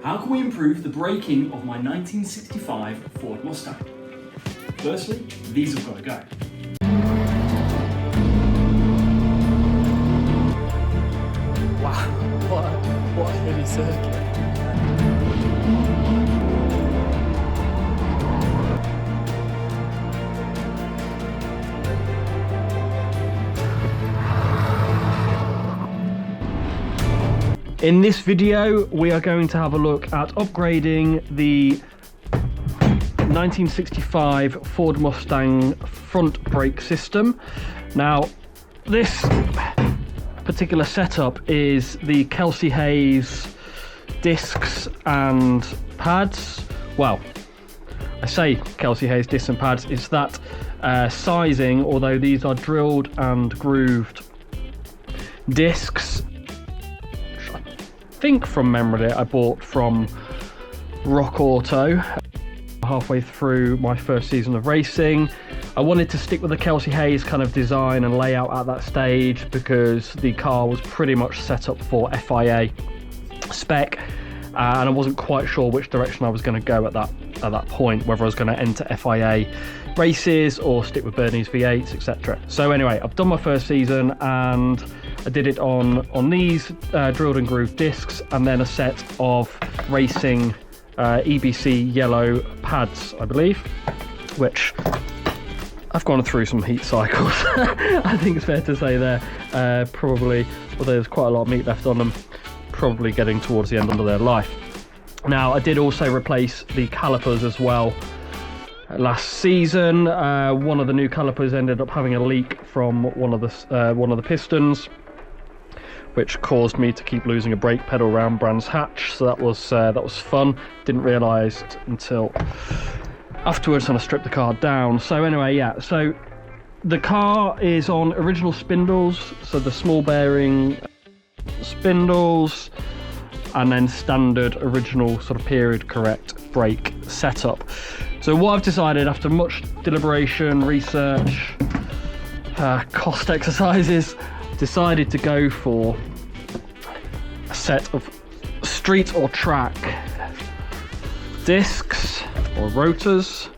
How can we improve the braking of my 1965 Ford Mustang? Firstly, these have got to go. Wow, what a hilly circuit. In this video, we are going to have a look at upgrading the 1965 Ford Mustang front brake system. Now, this particular setup is the Kelsey Hayes discs and pads. Well, I say Kelsey Hayes discs and pads, it's that sizing, although these are drilled and grooved discs. I think from memory I bought from Rock Auto halfway through my first season of racing. I wanted to stick with the Kelsey Hayes kind of design and layout at that stage because the car was pretty much set up for FIA spec, and I wasn't quite sure which direction I was going to go at that point, whether I was going to enter FIA races or stick with Bernie's V8s, etc. So anyway, I've done my first season and I did it on these drilled and grooved discs, and then a set of racing EBC yellow pads, I believe, which I've gone through some heat cycles. I think it's fair to say there, probably, although there's quite a lot of meat left on them, probably getting towards the end of their life. Now, I did also replace the calipers as well. Last season, one of the new calipers ended up having a leak from one of the pistons, which caused me to keep losing a brake pedal around Brands Hatch. So that was fun. Didn't realise until afterwards when I stripped the car down. So anyway, yeah. So the car is on original spindles, so the small bearing spindles, and then standard original sort of period correct brake setup. So what I've decided after much deliberation, research, cost exercises, decided to go for a set of street or track discs or rotors.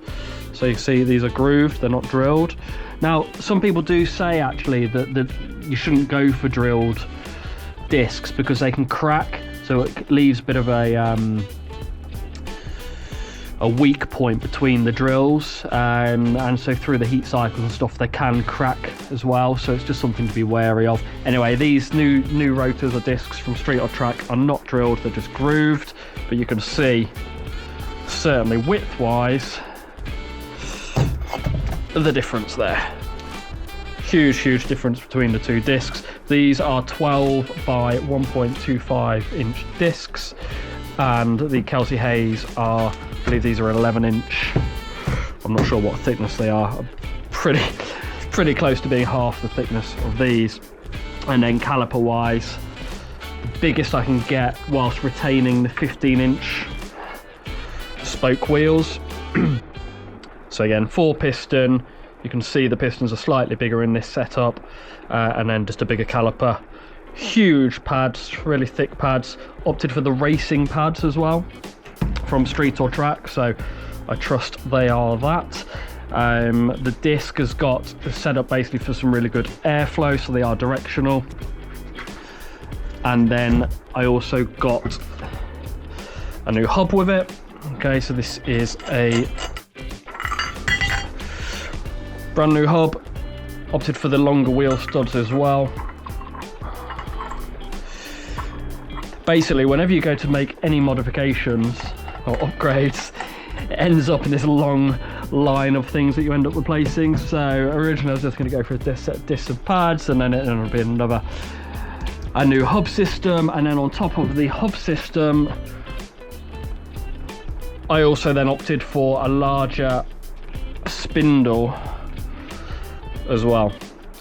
So you see these are grooved, they're not drilled. Now, some people do say actually that you shouldn't go for drilled discs because they can crack, so it leaves a bit of a weak point between the drills, and so through the heat cycles and stuff they can crack as well, so it's just something to be wary of. Anyway, these new rotors or discs from Street or Track are not drilled, they're just grooved, but you can see certainly width wise the difference there. Huge difference between the two discs. These are 12 by 1.25 inch discs, and the Kelsey Hayes are, I believe these are 11 inch. I'm not sure what thickness they are. Pretty close to being half the thickness of these. And then caliper wise, the biggest I can get whilst retaining the 15 inch spoke wheels. So again, 4 piston. You can see the pistons are slightly bigger in this setup, and then just a bigger caliper. Huge pads, really thick pads. Opted for the racing pads as well from Street or Track, so I trust they are that. The disc has got set up basically for some really good airflow, so they are directional. And then I also got a new hub with it. Okay, so this is a brand new hub. Opted for the longer wheel studs as well. Basically, whenever you go to make any modifications or upgrades, it ends up in this long line of things that you end up replacing. So originally I was just going to go for a set of discs and pads, and then it'll be a new hub system, and then on top of the hub system I also then opted for a larger spindle as well.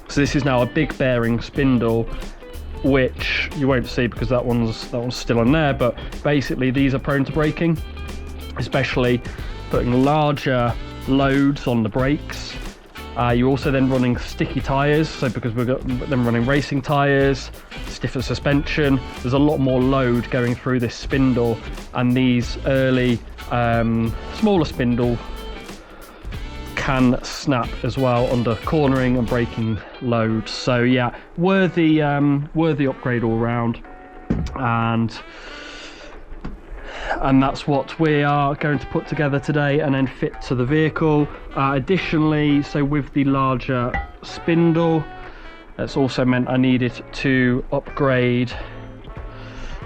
So this is now a big bearing spindle, which you won't see because that one's still on there, but basically these are prone to braking, especially putting larger loads on the brakes. You're also then running sticky tyres, so because we've got them running racing tyres, stiffer suspension, there's a lot more load going through this spindle, and these early smaller spindle can snap as well under cornering and braking loads. So yeah, worthy upgrade all round, and that's what we are going to put together today and then fit to the vehicle. Additionally, so with the larger spindle, that's also meant I needed to upgrade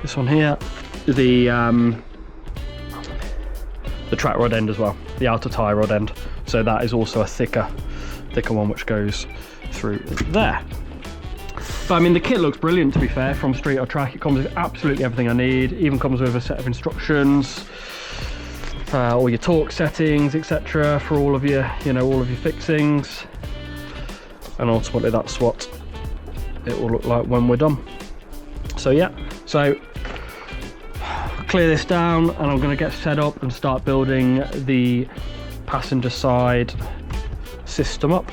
this one here, the track rod end as well, the outer tie rod end. So that is also a thicker one which goes through there. But I mean, the kit looks brilliant, to be fair, from Street or Track. It comes with absolutely everything I need. It even comes with a set of instructions, all your torque settings, etc., for all of your, all of your fixings. And ultimately, that's what it will look like when we're done. So yeah, so clear this down, and I'm going to get set up and start building the passenger side system up.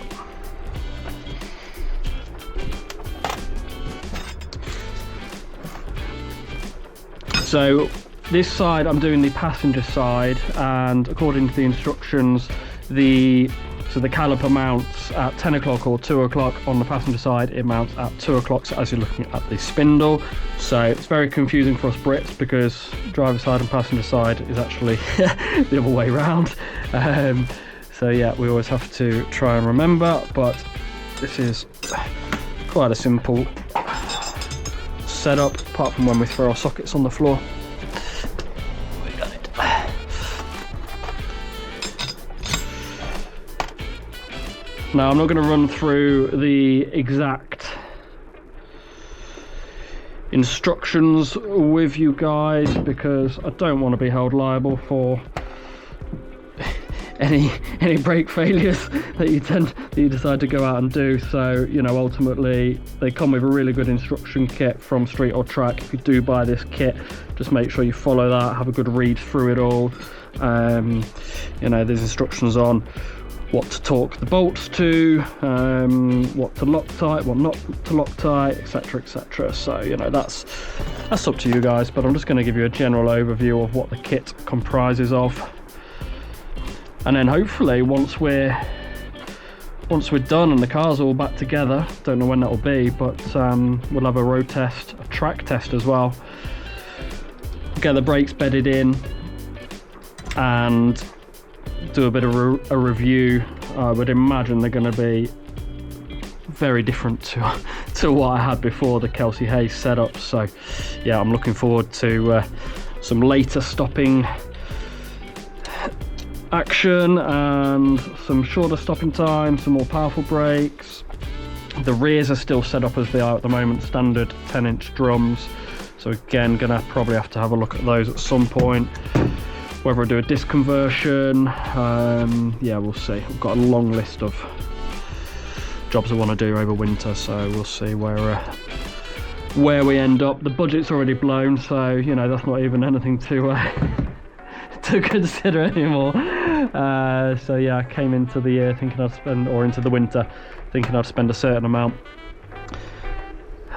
So this side, I'm doing the passenger side, and according to the instructions, the caliper mounts at 10 o'clock or 2 o'clock. On the passenger side, it mounts at 2 o'clock, so as you're looking at the spindle. So it's very confusing for us Brits, because driver side and passenger side is actually the other way around. So yeah, we always have to try and remember, but this is quite a simple setup, apart from when we throw our sockets on the floor. We got it. Now, I'm not going to run through the exact instructions with you guys, because I don't want to be held liable for any brake failures that you decide to go out and do. So ultimately they come with a really good instruction kit from Street or Track. If you do buy this kit, just make sure you follow that, have a good read through it all. There's instructions on what to torque the bolts to, what to Loctite, what not to Loctite, etc, etc. So that's up to you guys, but I'm just going to give you a general overview of what the kit comprises of. And then hopefully once we're done and the car's all back together, don't know when that will be, but we'll have a road test, a track test as well, get the brakes bedded in and do a bit of a review. I would imagine they're going to be very different to what I had before, the Kelsey Hayes setup. So yeah, I'm looking forward to some later stopping action and some shorter stopping time, some more powerful brakes. The rears are still set up as they are at the moment, standard 10-inch drums. So again, gonna probably have to have a look at those at some point. Whether I do a disc conversion, yeah, we'll see. I've got a long list of jobs I want to do over winter, so we'll see where we end up. The budget's already blown, so that's not even anything to consider anymore. So yeah, I came into the year thinking I'd spend, or into the winter thinking I'd spend a certain amount.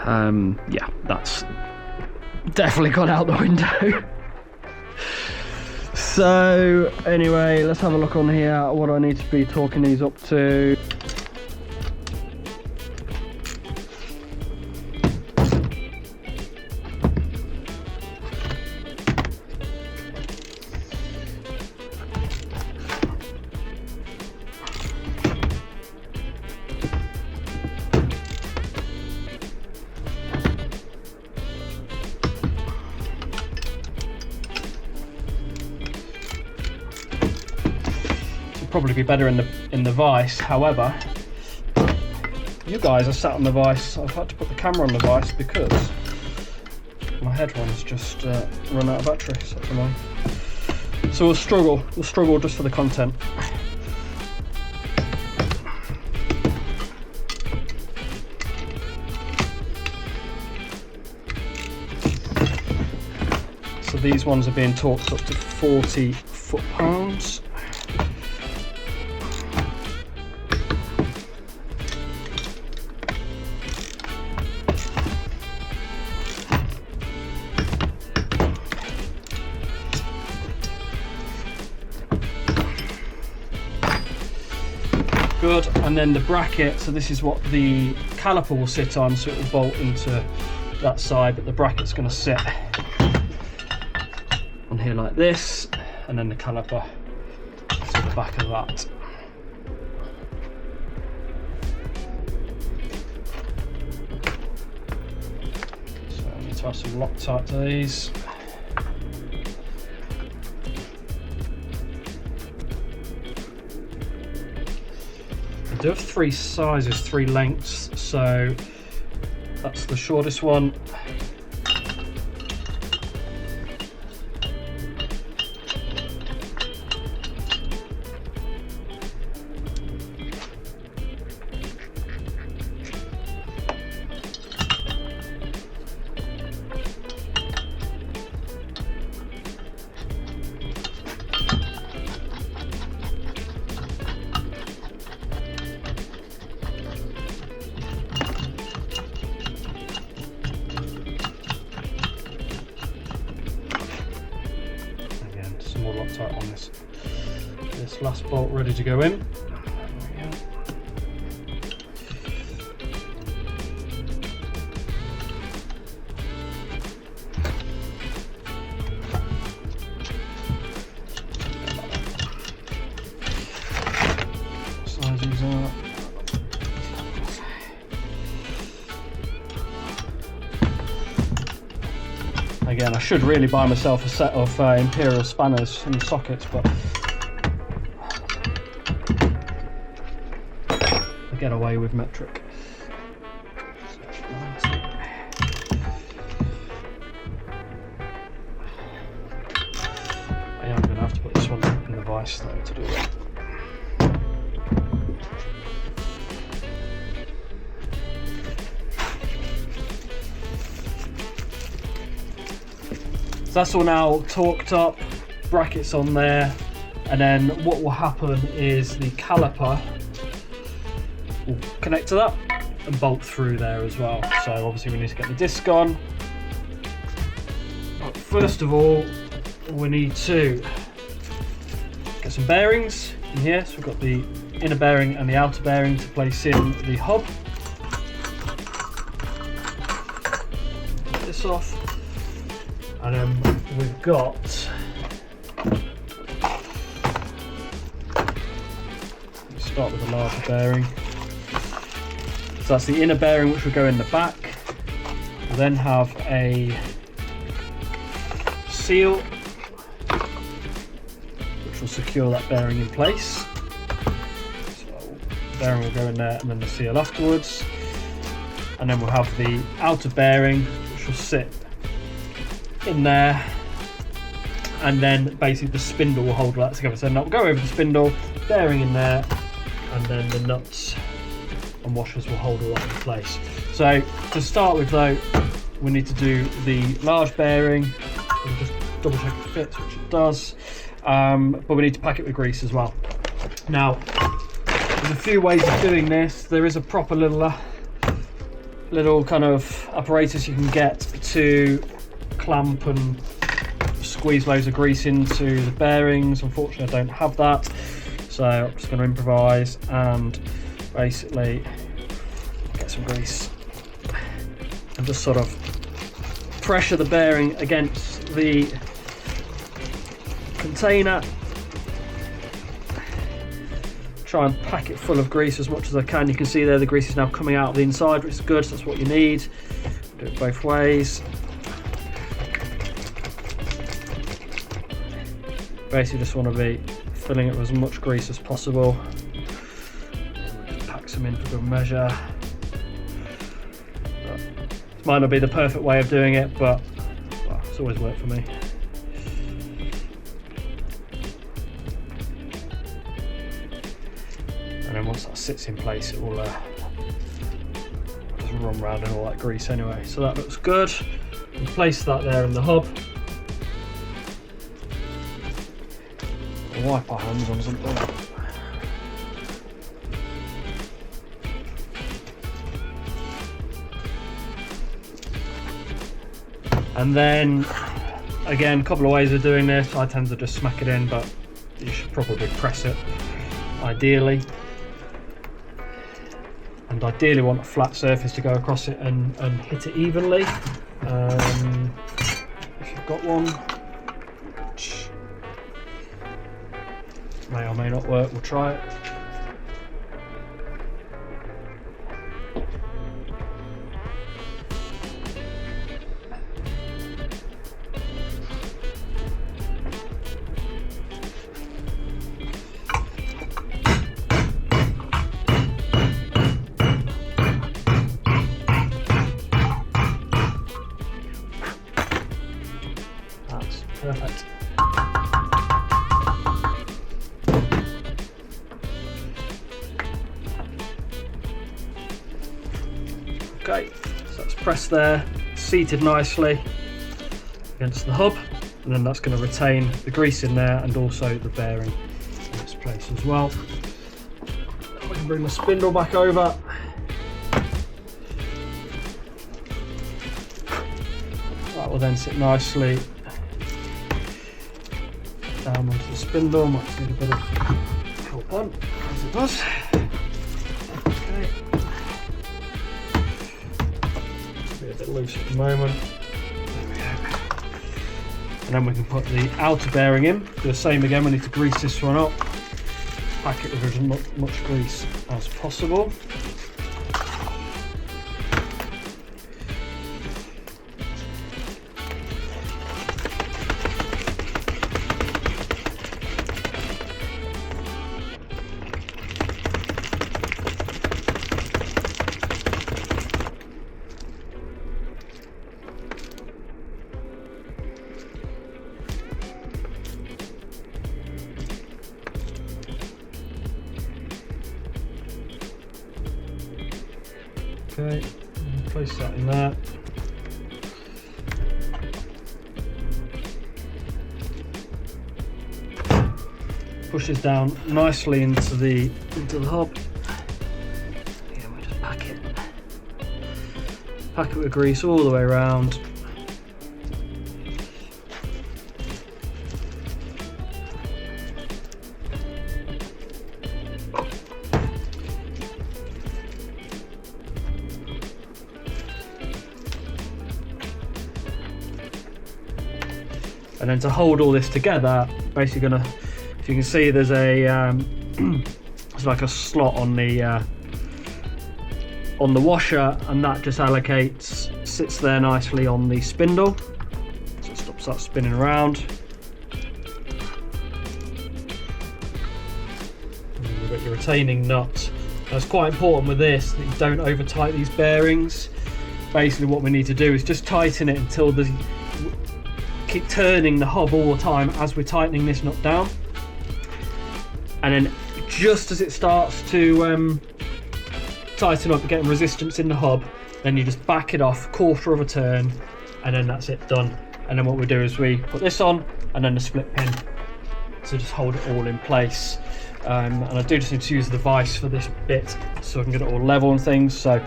Yeah, that's definitely gone out the window. So anyway, let's have a look on here, what I need to be torquing these up to. Probably be better in the vice. However, you guys are sat on the vice. I've had to put the camera on the vice because my headphones just run out of battery. Such annoying. So we'll struggle just for the content. So these ones are being torqued up to 40 foot-pounds. good. And then the bracket, so this is what the caliper will sit on, so it will bolt into that side, but the bracket's going to sit on here like this, and then the caliper to the back of that. So I need to have some Loctite to these. I do have 3 sizes, 3 lengths, so that's the shortest one. More Loctite on this last bolt ready to go in. Size these out. Again, I should really buy myself a set of Imperial spanners and sockets, but I get away with metric. I am going to have to put this one in the vise though to do that. That's all now torqued up, brackets on there, and then what will happen is the caliper will connect to that and bolt through there as well. So obviously we need to get the disc on. But first of all, we need to get some bearings in here. So we've got the inner bearing and the outer bearing to place in the hub. Get this off. And then we've got let's start with the larger bearing. So that's the inner bearing, which will go in the back. We'll then have a seal which will secure that bearing in place. So the bearing will go in there and then the seal afterwards. And then we'll have the outer bearing which will sit in there, and then basically the spindle will hold that together. So now we'll go over the spindle, bearing in there, and then the nuts and washers will hold all that in place. So to start with though, we need to do the large bearing. We'll just double check it fits, which it does, but we need to pack it with grease as well. Now there's a few ways of doing this. There is a proper little kind of apparatus you can get to clamp and squeeze loads of grease into the bearings. Unfortunately I don't have that, so I'm just going to improvise and basically get some grease and just sort of pressure the bearing against the container, try and pack it full of grease as much as I can. You can see there the grease is now coming out of the inside, which is good, so that's what you need. Do it both ways. Basically just want to be filling it with as much grease as possible. Just pack some in for good measure. This might not be the perfect way of doing it, but well, it's always worked for me. And then once that sits in place, it will just run around in all that grease anyway. So that looks good. And place that there in the hub. Wipe our hands on something. And then again, a couple of ways of doing this. I tend to just smack it in, but you should probably press it ideally. and ideally want a flat surface to go across it and hit it evenly. If you've got one, which may or may not work, we'll try it. That's perfect. Okay, so that's pressed there, seated nicely against the hub, and then that's going to retain the grease in there and also the bearing in its place as well. We can bring the spindle back over. That will then sit nicely down onto the spindle. Might need a bit of help on, as it does. Okay. Be a bit loose at the moment. There we go. And then we can put the outer bearing in. Do the same again. We need to grease this one up. Pack it with as much grease as possible. Okay, place that in there. Push this down nicely into the hub. Yeah, we just pack it with grease all the way around. And then to hold all this together, basically gonna, if you can see, there's a there's like a slot on the washer, and that just sits there nicely on the spindle, so it stops that spinning around. And then you've got your retaining nut. Now, it's quite important with this that you don't over tight these bearings. Basically, what we need to do is just tighten it until keep turning the hub all the time as we're tightening this nut down, and then just as it starts to tighten up and getting resistance in the hub, then you just back it off, 1/4 of a turn, and then that's it, done. And then what we do is we put this on and then the split pin to just hold it all in place. And I do just need to use the vise for this bit so I can get it all level and things, so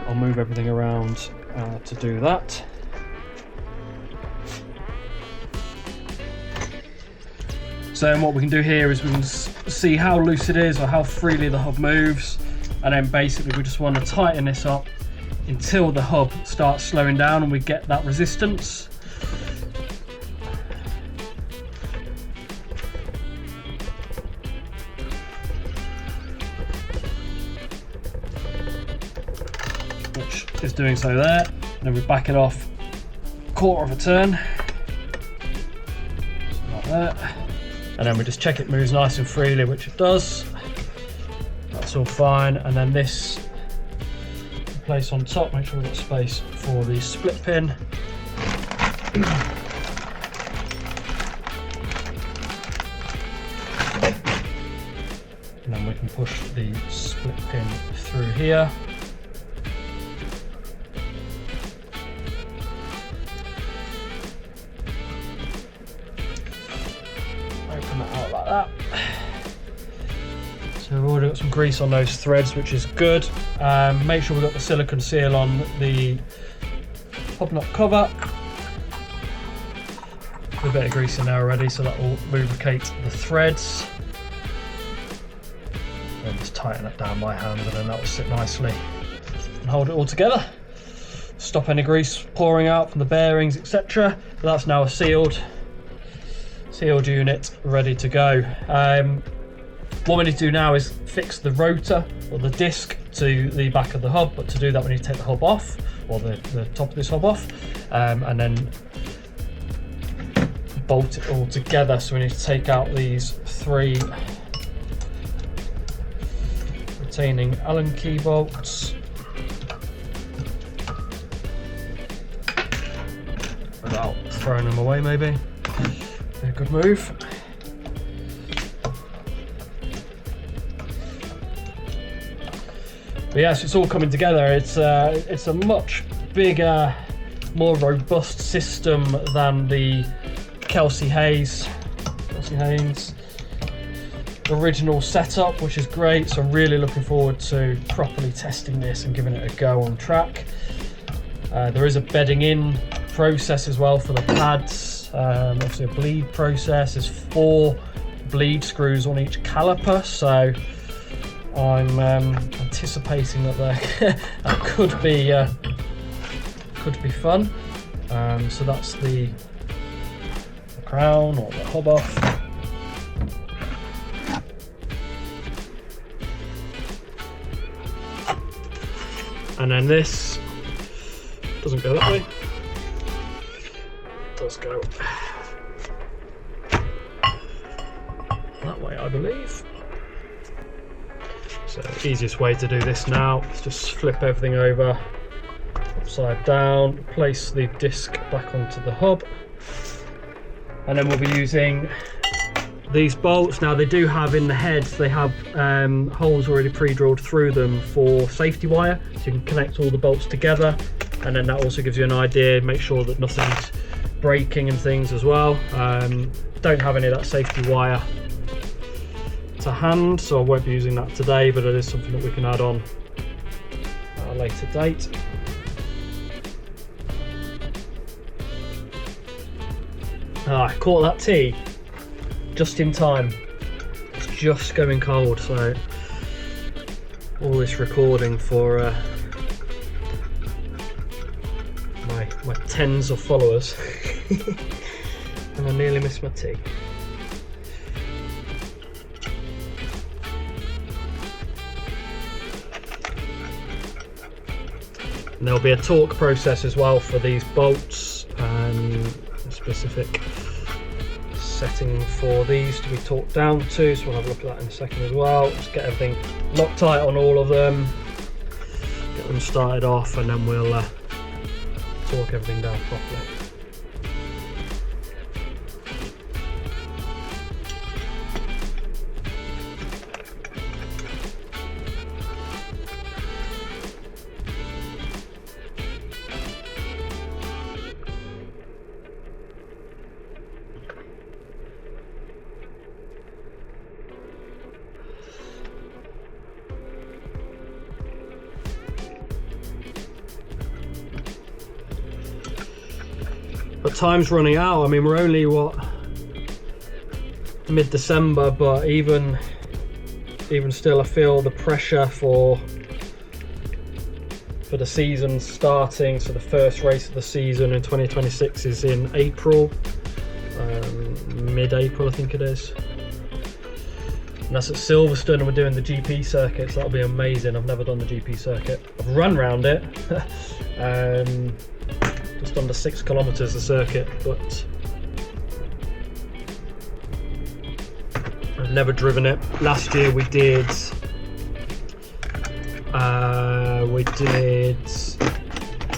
I'll move everything around to do that. So then what we can do here is we can see how loose it is or how freely the hub moves, and then basically we just want to tighten this up until the hub starts slowing down and we get that resistance. Which is doing so there. And then we back it off 1/4 of a turn, like that. And then we just check it moves nice and freely, which it does. That's all fine. And then this place on top, make sure we've got space for the split pin. And then we can push the split pin through here. Open that out like that. So we've already got some grease on those threads, which is good. Make sure we've got the silicone seal on the hub nut cover. A bit of grease in there already, so that will lubricate the threads. then just tighten it down by hand, and then that will sit nicely and hold it all together. Stop any grease pouring out from the bearings, etc. But that's now a sealed unit ready to go. What we need to do now is fix the rotor or the disc to the back of the hub, but to do that we need to take the hub off, or the top of this hub off, and then bolt it all together. So we need to take out these 3 retaining Allen key bolts. Without throwing them away, maybe. A good move. But yes, it's all coming together. It's a much bigger, more robust system than the Kelsey Haynes original setup, which is great. So I'm really looking forward to properly testing this and giving it a go on track. There is a bedding in process as well for the pads, obviously a bleed process. There's 4 bleed screws on each caliper, so I'm anticipating that that could be fun. So that's the crown or the hub off. And then this doesn't go that way. It does go that way, I believe. So the easiest way to do this now is just flip everything over upside down, place the disc back onto the hub, and then we'll be using these bolts. Now they do have in the heads, they have holes already pre-drilled through them for safety wire, so you can connect all the bolts together, and then that also gives you an idea, make sure that nothing's breaking and things as well. Don't have any of that safety wire to hand, so I won't be using that today, but it is something that we can add on at a later date. I caught that tea just in time. It's just going cold, so all this recording for my tens of followers and I nearly missed my tea. And there'll be a torque process as well for these bolts, a specific setting for these to be torqued down to, so we'll have a look at that in a second as well. Just get everything Loctite on all of them, get them started off, and then we'll torque everything down properly. But time's running out. I mean, we're only mid-December, but even still, I feel the pressure for the season starting. So the first race of the season in 2026 is in April, mid-April I think it is, and that's at Silverstone, and we're doing the GP circuit, so that'll be amazing. I've never done the GP circuit. I've run around it. Just under 6 kilometers the circuit, but I've never driven it. Last year we did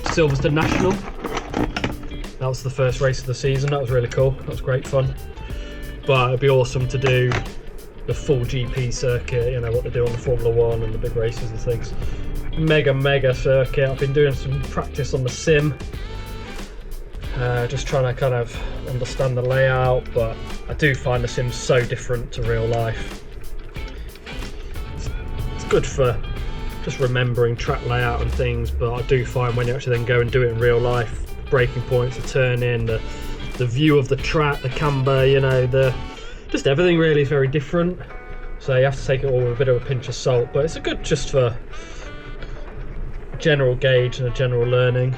Silverstone National. That was the first race of the season. That was really cool. That was great fun. But it'd be awesome to do the full GP circuit, you know, what they do on the Formula 1 and the big races and things. Mega circuit. I've been doing some practice on the sim. Just trying to kind of understand the layout, but I do find the sim so different to real life. It's good for just remembering track layout and things, but I do find when you actually then go and do it in real life, braking points, the turning, the view of the track, the camber, you know, just everything really is very different. so you have to take it all with a bit of a pinch of salt, but it's a good just for general gauge and a general learning.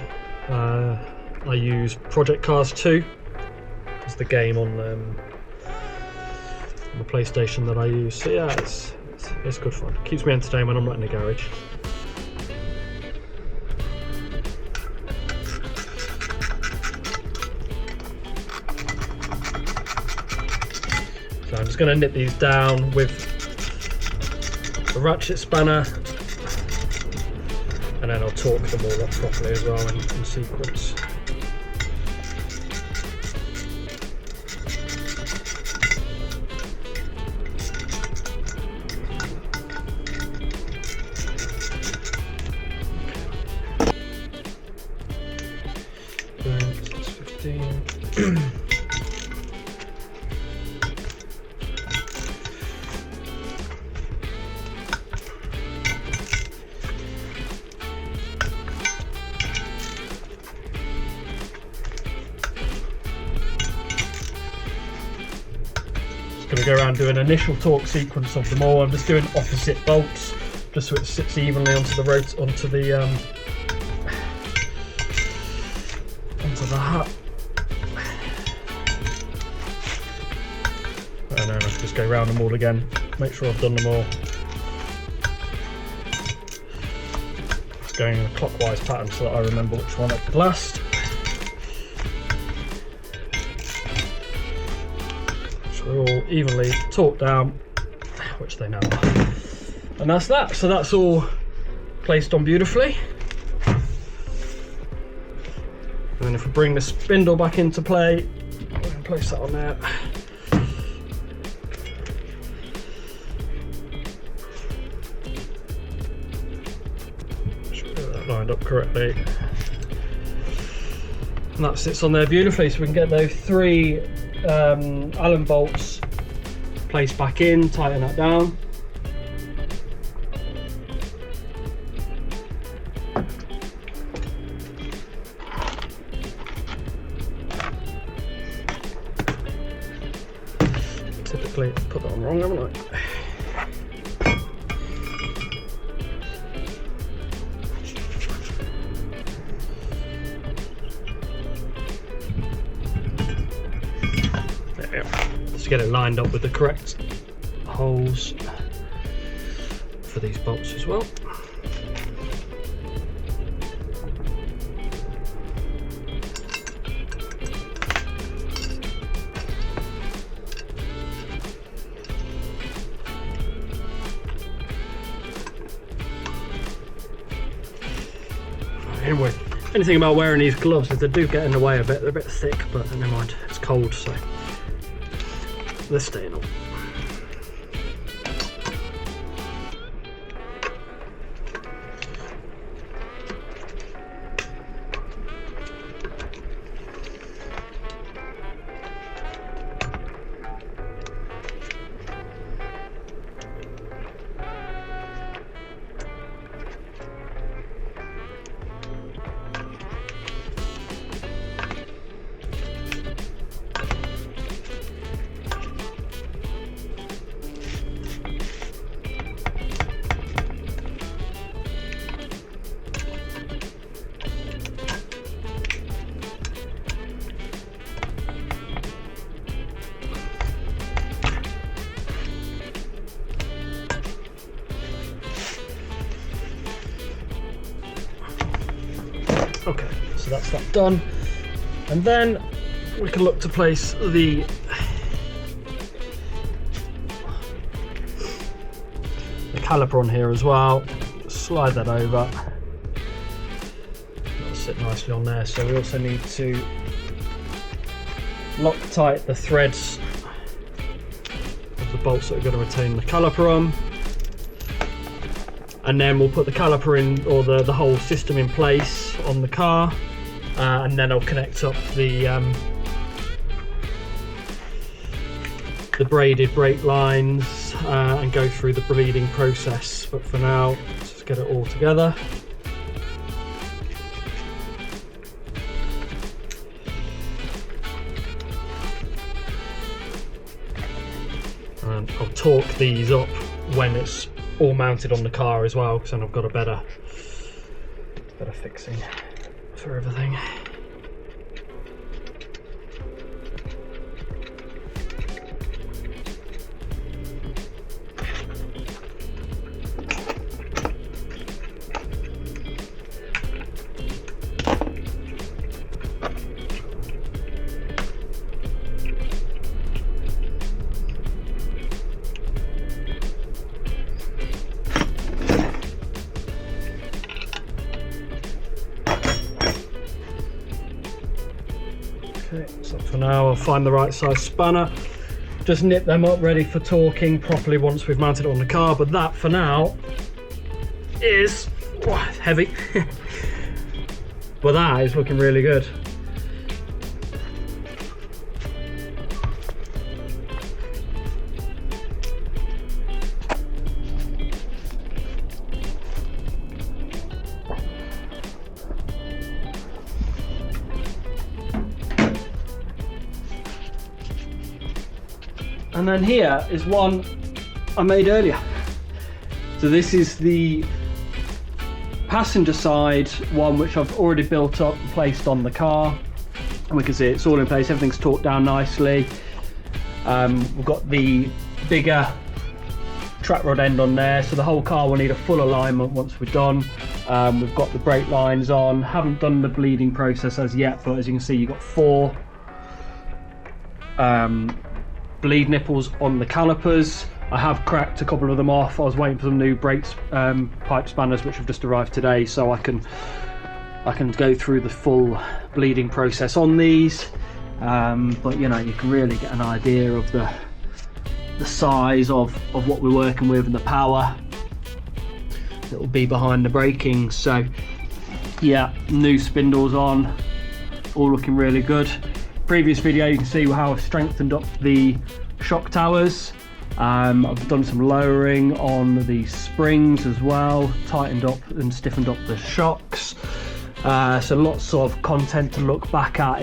I use Project Cars 2 as the game on the PlayStation that I use, so yeah, it's good fun. Keeps me entertained when I'm not in the garage. So I'm just going to nip these down with the ratchet spanner, and then I'll torque them all up properly as well in sequence. That's 15. Going to go around doing an initial torque sequence of them all. I'm just doing opposite bolts, just so it sits evenly onto the onto the hut. And then I just go around them all again, make sure I've done them all. Just going in a clockwise pattern so that I remember which one I did last. They're all evenly torqued down, which they now are. And that's that. So that's all placed on beautifully. And then if we bring the spindle back into play, we can place that on there. Should get that lined up correctly. And that sits on there beautifully, so we can get those 3 Allen bolts placed back in, tighten that down. Typically put that on wrong, haven't I? Just get it lined up with the correct holes for these bolts as well. Anyway, anything about wearing these gloves is they do get in the way a bit. They're a bit thick, but never mind, it's cold, so they're staying on. Okay, so that's that done, and then we can look to place the caliper on here as well. Slide that over. That'll sit nicely on there. So we also need to lock tight the threads of the bolts that are going to retain the caliper on. And then we'll put the caliper in, or the whole system in place on the car, and then I'll connect up the braided brake lines and go through the bleeding process. But for now, let's just get it all together. And I'll torque these up when it's all mounted on the car as well, because then I've got a better fixing for everything. Okay, so for now I'll find the right size spanner, just nip them up ready for torquing properly once we've mounted it on the car. But that for now is it's heavy but that is looking really good. And then here is one I made earlier. So this is the passenger side one, which I've already built up and placed on the car. And we can see it's all in place, everything's torqued down nicely. We've got the bigger track rod end on there, so the whole car will need a full alignment once we're done. We've got the brake lines on, haven't done the bleeding process as yet, but as you can see, you've got 4 bleed nipples on the calipers. I have cracked a couple of them off. I was waiting for some new brakes pipe spanners which have just arrived today, so I can go through the full bleeding process on these. But you know, you can really get an idea of the size of what we're working with and the power that will be behind the braking. So yeah, new spindles on, all looking really good. Previous video you can see how I've strengthened up the shock towers. I've done some lowering on the springs as well, tightened up and stiffened up the shocks. So lots of content to look back at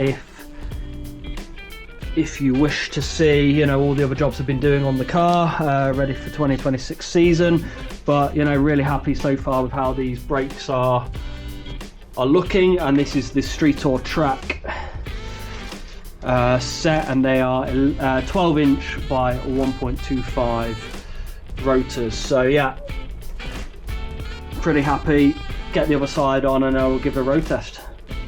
if you wish to see, you know, all the other jobs I've been doing on the car, ready for 2026 season. But you know, really happy so far with how these brakes are looking. And this is the Street or Track set, and they are 12-inch by 1.25 rotors. So yeah, pretty happy. Get the other side on and I'll give it a road test.